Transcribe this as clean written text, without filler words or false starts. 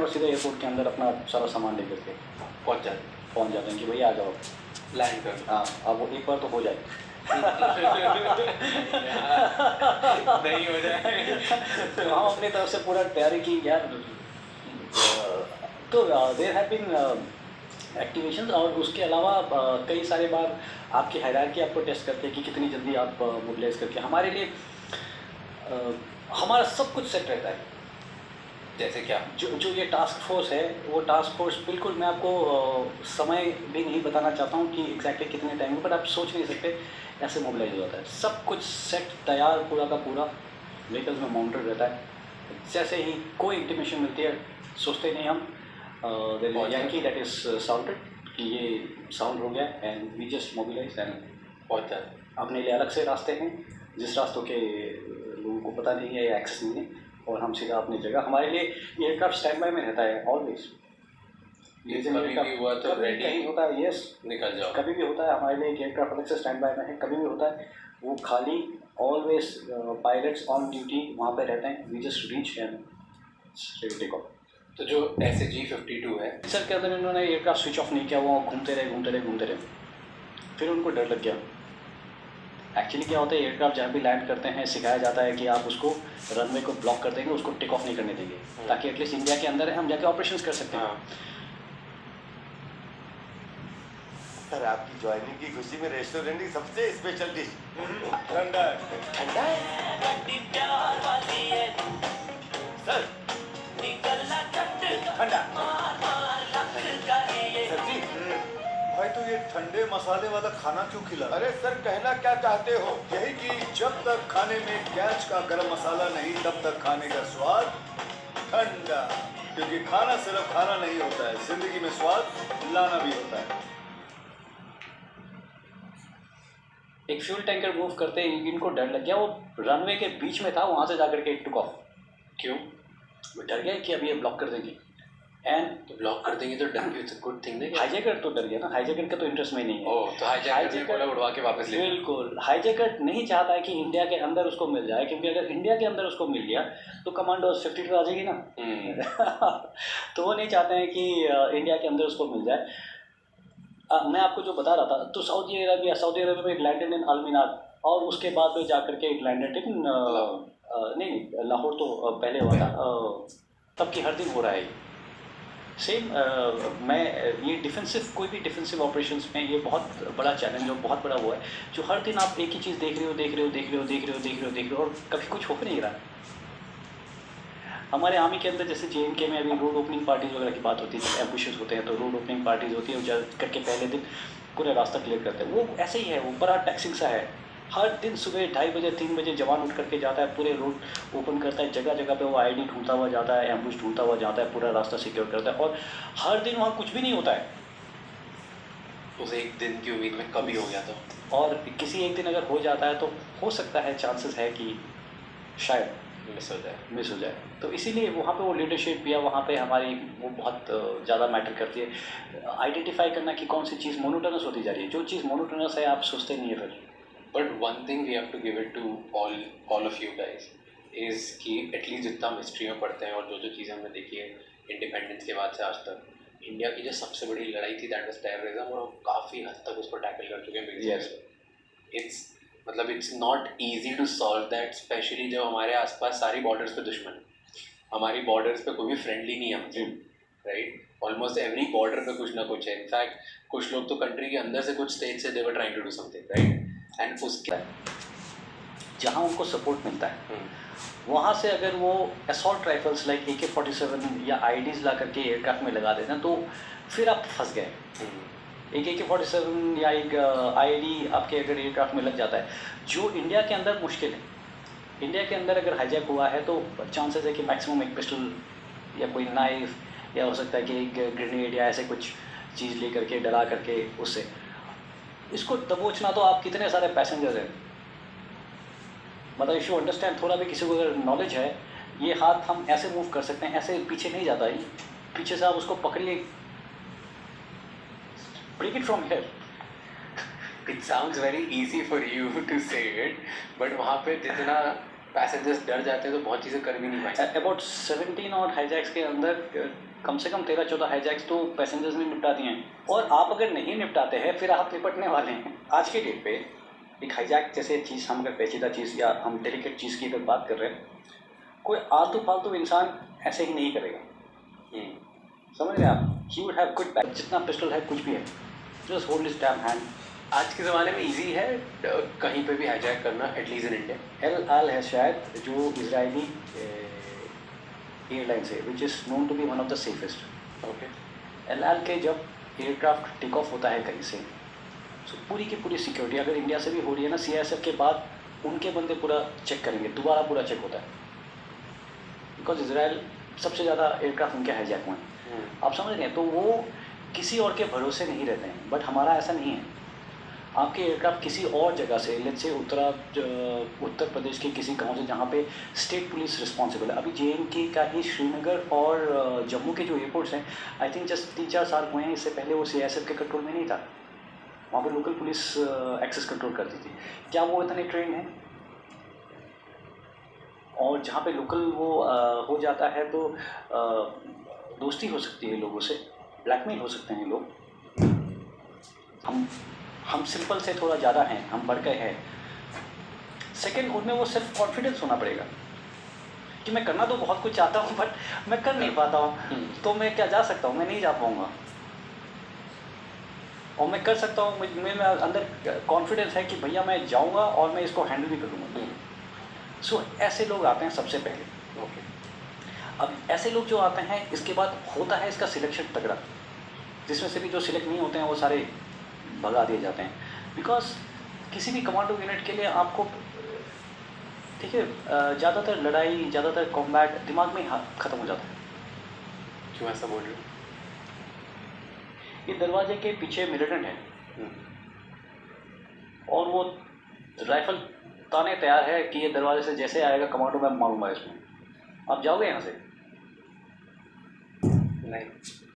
और सीधे एयरपोर्ट के अंदर अपना सारा सामान लेकर के पहुँच जाते हैं कि भैया आ जाओ लैंड कर। हाँ, अब वो एक बार तो हो जाए नहीं हो जाए तो हम अपनी तरफ से पूरा तैयारी की यार। तो देयर हैव बीन एक्टिवेशंस, और उसके अलावा कई सारे बार आपकी हायरार्की आपको टेस्ट करते हैं कि कितनी जल्दी आप मोबिलाइज करके हमारे लिए हमारा सब कुछ सेट रहता है। जैसे क्या? जो ये टास्क फोर्स है, वो टास्क फोर्स बिल्कुल, मैं आपको समय भी नहीं बताना चाहता हूँ कि एग्जैक्टली कितने टाइम में, बट आप सोच नहीं सकते ऐसे मोबिलाइज हो जाता है। सब कुछ सेट तैयार पूरा का पूरा, व्हीकल्स में माउंटेड रहता है। जैसे ही कोई इंटीमेशन मिलती है सोचते नहीं हम यानी दैट इज साउंडेड कि ये साउंड हो गया and we just mobilise and पहुँच जाते। अपने लिए अलग से रास्ते हैं जिस रास्तों के लोगों को पता नहीं है या एक्सेस नहीं है, और हम सीधा अपनी जगह, हमारे लिए एयरक्राफ्ट स्टैंड बाय में रहता है ऑलवेज। कभी भी हुआ तो रेडी कहीं होता है, यस निकल जाओ। कभी भी होता है, हमारे लिए एयरक्राफ्ट अलग से स्टैंड बाय में है, कभी भी होता है वो खाली, ऑलवेज पायलट्स ऑन ड्यूटी वहाँ पे रहते हैं। We just reach and take off. तो जो SAG-52 है सर के अंदर इन्होंने एयरक्राफ्ट स्विच ऑफ नहीं किया, वो घूमते रहे, फिर उनको डर लग गया। एक्चुअली क्या होता है, एयरक्राफ्ट जहाँ भी लैंड करते हैं सिखाया जाता है कि आप उसको रनवे को ब्लॉक कर देंगे, उसको टेक ऑफ नहीं करने देंगे, ताकि एटलीस्ट इंडिया के अंदर हम जाके ऑपरेशंस कर सकते हैं। सर आपकी ज्वाइनिंग की खुशी में रेस्टोरेंट की सबसे स्पेशल डिश ठंडा ठंडा है सर ठंडा सर जी भाई तो ये ठंडे मसाले वाला खाना क्यों खिला? अरे सर कहना क्या चाहते हो? यही कि जब तक खाने में कैच का गरम मसाला नहीं तब तक खाने का स्वाद ठंडा, क्योंकि खाना सिर्फ खाना नहीं होता है, जिंदगी में स्वाद लाना भी होता है। एक फ्यूल टैंकर मूव करते ही इनको डर लग गया, वो रनवे के बीच में था, वहाँ से जाकर के टुक ऑफ। क्यों? वो डर गया कि अब ये ब्लॉक कर देंगे, एंड तो ब्लॉक कर देंगे तो डर, इट्स अ गुड थिंग नहीं? हाईजैकर तो डर गया ना, हाईजैकर का तो इंटरेस्ट में नहीं है। ओह, तो हाईजैकर बोला उड़वा के वापस ले। बिल्कुल, हाईजैकर नहीं चाहता है कि इंडिया के अंदर उसको मिल जाए, क्योंकि अगर इंडिया के अंदर उसको मिल गया तो कमांडोज 52 आ जाएगी ना। तो वो नहीं चाहते हैं कि इंडिया के अंदर उसको मिल जाए। मैं आपको जो बता रहा था, तो सऊदी अरब में लैंडेड इन अल-मिनार, और उसके बाद में जाकर के लैंडेड इन नहीं लाहौर तो पहले हुआ था, तब की हर दिन हो रहा है सेम। मैं ये डिफेंसिव, कोई भी डिफेंसिव ऑपरेशंस में ये बहुत बड़ा चैलेंज और बहुत बड़ा वो है, जो हर दिन आप एक ही चीज़ देख रहे हो और कभी कुछ हो नहीं रहा। हमारे आर्मी के अंदर जैसे JNK में अभी रोड ओपनिंग पार्टीज वगैरह की बात होती है, जब एम्बुशेस होते हैं तो रोड ओपनिंग पार्टीज होती है, जो करके पहले दिन पूरा रास्ता क्लियर करते हैं। वो ऐसे ही है, वो बड़ा टैक्सिंग सा है। हर दिन सुबह 2:30 बजे 3 बजे जवान उठ करके जाता है, पूरे रोड ओपन करता है, जगह जगह पे वो ID ढूंढता हुआ जाता है, एम्बुश ढूंढता हुआ जाता है, पूरा रास्ता सिक्योर करता है, और हर दिन वहाँ कुछ भी नहीं होता है। उस एक दिन की उम्मीद में कभी हो गया तो, और किसी एक दिन अगर हो जाता है तो हो सकता है, चांसेस है कि शायद मिस हो जाए। तो इसीलिए वहाँ पे वो लीडरशिप या वहाँ पे हमारी वो बहुत ज़्यादा मैटर करती है। आइडेंटिफाई करना कि कौन सी चीज़ मोनोटोनस होती जा रही है, जो चीज़ मोनोटोनस है आप सोचते नहीं है फिर। But one thing we have to give it to all of you guys is कि एटलीस्ट जितना हिस्ट्री में पढ़ते हैं और जो चीज़ें हमने देखी है इंडिपेंडेंस के बाद से आज तक, इंडिया की जो सबसे बड़ी लड़ाई थी दैट वाज टेररिज्म, और हम काफ़ी हद तक उसको टैकल कर चुके हैं। इट्स मतलब it's not easy to solve that, specially जब हमारे आसपास सारी बॉर्डर्स पे दुश्मन, हमारी बॉर्डर्स पे कोई भी फ्रेंडली नहीं है हमसे, राइट? ऑलमोस्ट एवरी बॉर्डर पे कुछ ना कुछ है। इनफैक्ट कुछ लोग तो कंट्री के अंदर से कुछ स्टेट से they were trying to do something, right? And उसके जहाँ उनको सपोर्ट मिलता है वहाँ से अगर वो असॉल्ट राइफल्स लाइक AK-47 या IEDs ला करके एयरक्राफ्ट में लगा देना, तो फिर आप फंस गए। एक AK-47 या एक IED आपके अगर एयरक्राफ्ट में लग जाता है, जो इंडिया के अंदर मुश्किल है। इंडिया के अंदर अगर हाईजैक हुआ है तो चांसेस है कि मैक्सिमम एक पिस्टल या कोई नाइफ, या हो सकता है कि एक ग्रेनेड या ऐसे कुछ चीज़ ले करके डरा करके उससे इसको दबोचना। तो आप कितने सारे पैसेंजर्स हैं, मतलब इफ यू अंडरस्टैंड, थोड़ा भी किसी को अगर नॉलेज है, ये हाथ हम ऐसे मूव कर सकते हैं, ऐसे पीछे नहीं जाता है, पीछे से आप उसको पकड़िए, break it from here. It sounds very easy for you to say it, but वहाँ पे जितना पैसेंजर्स डर जाते हैं तो बहुत चीज़ें कर भी नहीं पाएंगे। अबाउट 17 और हाईजैक्स के अंदर कम से कम 13-14 हाईजैक्स तो पैसेंजर्स ने निपटा दिए हैं। और आप अगर नहीं निपटाते हैं फिर आप निपटने वाले हैं। आज के डेट पे एक हाईजैक जैसे चीज़, हम अगर पेचीदा चीज़ या हम डेलिकेट चीज़ की अगर बात कर रहे हैं, कोई आलतू फालतू इंसान ऐसे ही नहीं करेगा। समझ रहे हैं आप? He would have good back, जितना पिस्टल है कुछ भी है, just hold his dam hand. आज के ज़माने में इजी है कहीं पे भी हाईजैक करना, at least in India. El है शायद जो इजरायली एयरलाइंस है, which is known to be one of the safest. Okay. El के जब एयरक्राफ्ट टेक ऑफ होता है कहीं से, तो पूरी की पूरी सिक्योरिटी अगर इंडिया से भी हो रही है ना, CISF के बाद उनके बंदे पूरा चेक करेंगे, दोबारा पूरा चेक होता है, बिकॉज इसराइल सबसे ज़्यादा एयरक्राफ्ट उनके हाईजैक हुए हैं। आप समझ रहे हैं? तो वो किसी और के भरोसे नहीं रहते हैं, बट हमारा ऐसा नहीं है। आपके एयरक्राफ्ट किसी और जगह से, लेट्स से उत्तर प्रदेश के किसी गांव से जहाँ पे स्टेट पुलिस रिस्पॉन्सिबल है। अभी JNK का ही श्रीनगर और जम्मू के जो एयरपोर्ट्स हैं, आई थिंक जस्ट 3-4 साल हुए हैं, इससे पहले वो CISF के कंट्रोल में नहीं था। वहाँ पे लोकल पुलिस एक्सेस कंट्रोल करती थी। क्या वो इतने ट्रेंड हैं? और जहाँ पे लोकल वो हो जाता है तो दोस्ती हो सकती है लोगों से, ब्लैकमेल हो सकते हैं लोग। हम सिंपल से थोड़ा ज़्यादा हैं, हम बढ़ गए हैं। सेकंड, उनमें वो सेल्फ कॉन्फिडेंस होना पड़ेगा कि मैं करना तो बहुत कुछ चाहता हूँ बट मैं कर नहीं पाता हूँ, तो मैं क्या जा सकता हूँ? मैं नहीं जा पाऊँगा। और मैं कर सकता हूँ, मेरे अंदर कॉन्फिडेंस है कि भैया मैं जाऊँगा और मैं इसको हैंडल भी करूँगा। सो ऐसे लोग आते हैं सबसे पहले। ओके। अब ऐसे लोग जो आते हैं, इसके बाद होता है इसका सिलेक्शन तगड़ा, जिसमें से भी जो सिलेक्ट नहीं होते हैं वो सारे भगा दिए जाते हैं। बिकॉज किसी भी कमांडो यूनिट के लिए आपको, ठीक है, ज़्यादातर लड़ाई, ज़्यादातर कॉम्बैट दिमाग में ख़त्म हो जाता है। क्यों ऐसा बोल रहे हो? ये दरवाजे के पीछे मिलिटेंट है और वो राइफल ताने तैयार है कि ये दरवाजे से जैसे आएगा कमांडो मैं मारूंगा इसमें। आप जाओगे यहाँ से? नहीं।